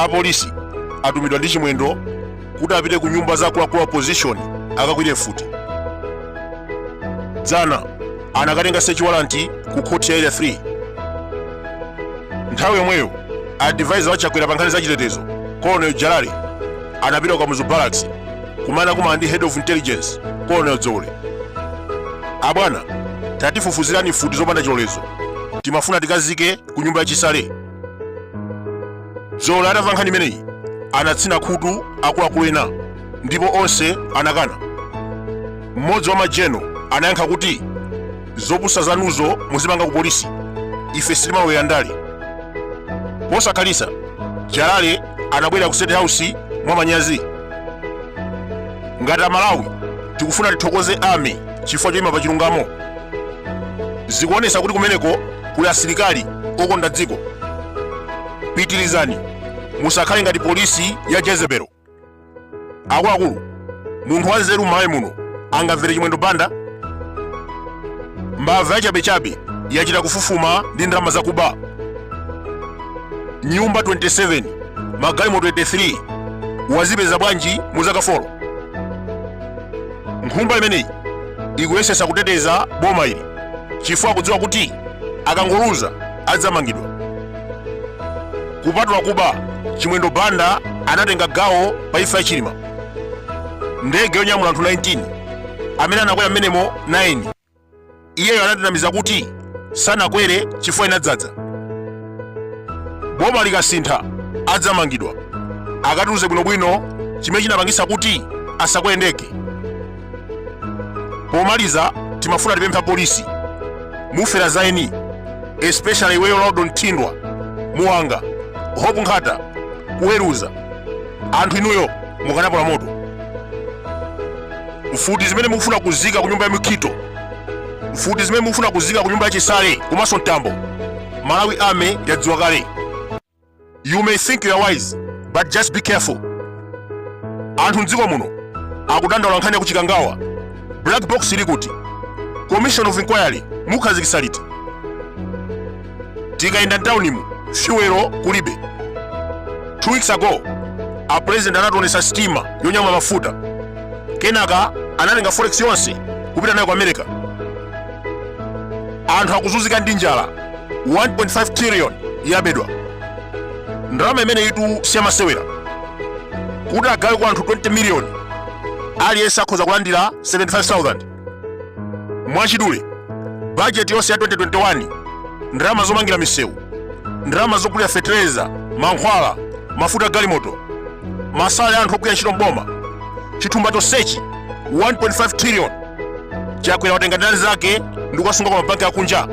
apolisi atumidwa ndi chimwendo kuti apite ku nyumba za akuluakulu opposition akakwire mfuti. Dzana anakatenga search warrant ku court ya area 3. Nthawi yomweyo advisor wachakwera pa nkhani za chitetezo Colonel Jalali anapita kwa Muzu Barracks kumana kuma ndi head of intelligence Colonel Zole. Abwana, tatifufuzirani mfuti zopanda chilolezo, timafuna tikazike ku nyumba ya chisale. Zole atamva nkhani imeneyi anatsina khutu akuluakulu ena ndipo onse anakana. Mmodzi wa majeno anayankha kuti zopusa zanuzo muzimanga ku polisi, ife sitimalowerera ndale. Posakhalisa Jalali anabwera ku State House mwa manyazi. Ngati Amalawi tikufuna tithokoze Army chifukwa choyima pa chilungamo. Zikuonesa kuti kumeneko kuli asilikali okonda dziko. Pitirizani, musakhale ngati polisi ya Jezebel. Akuluakulu, munthu wanzeru m'malawi muno angamvere chimwendo banda? Mbava yachabechabe yachita kufufuma ndi ndalama zakuba. Nyumba 27, magalimoto 23 wazipeza bwanji muzaka 4. Nkhumba imeneyi ikuyesesa kuteteza boma ili chifukwa kudziwa kuti akangoluza adzamangidwa. Kupatula kuba, chimwendo banda anatenga gawo pa imfa ya Chilima. Ndege yonyamula anthu 19 amene anakwera mmenemo 9, iyeyo anatinamiza kuti sanakwere chifukwa inadzadza. Boma likasintha adzamangidwa. Akatiuze bwinobwino chimene chinapangisa kuti asakwere ndege. Pomaliza timafuna tipempha polisi mufera zaeni, especially iweyo Laudo Mtindwa, Muwanga, Hope Nkhata, kuweruza anthu inuyo mukanapola moto. Mfuti zimene mukufuna kuzika ku nyumba ya Mikito, mfuti zimene mukufuna kuzika ku nyumba ya Chisale komanso Mtambo, Malawi Army yadziwa kale. You may think you are wise, but just be careful. Anthu mdziko muno akudandaula nkhani ya kuchikangawa. Black box ili kuti Commission of Inquiry mukhazikitsa liti? Tikayenda mtaunimu fuelo kulibe. 2 weeks ago a president anatonesa stima yonyamula mafuta, kenaka analenga forex yonse kupita nayo ku America. Anthu akuzunzika ndi njala. 1.5 trillion yabedwa. Ndalama imene itu siyamasewera. Kuti agawe kwa anthu 20 million aliyense akhoza kulandira 75,000. Mwachidule budget yonse ya 2021 ndalama zomangira misewu, ndalama zokulira fertilizer, mankhwala, mafuta galimoto, masala ya anthu ogwira ntchito mboma, chithumba chonsechi 1.5 trillion chakwera watenga ndalama zake ndi kukasunga kwa mabanki akunja.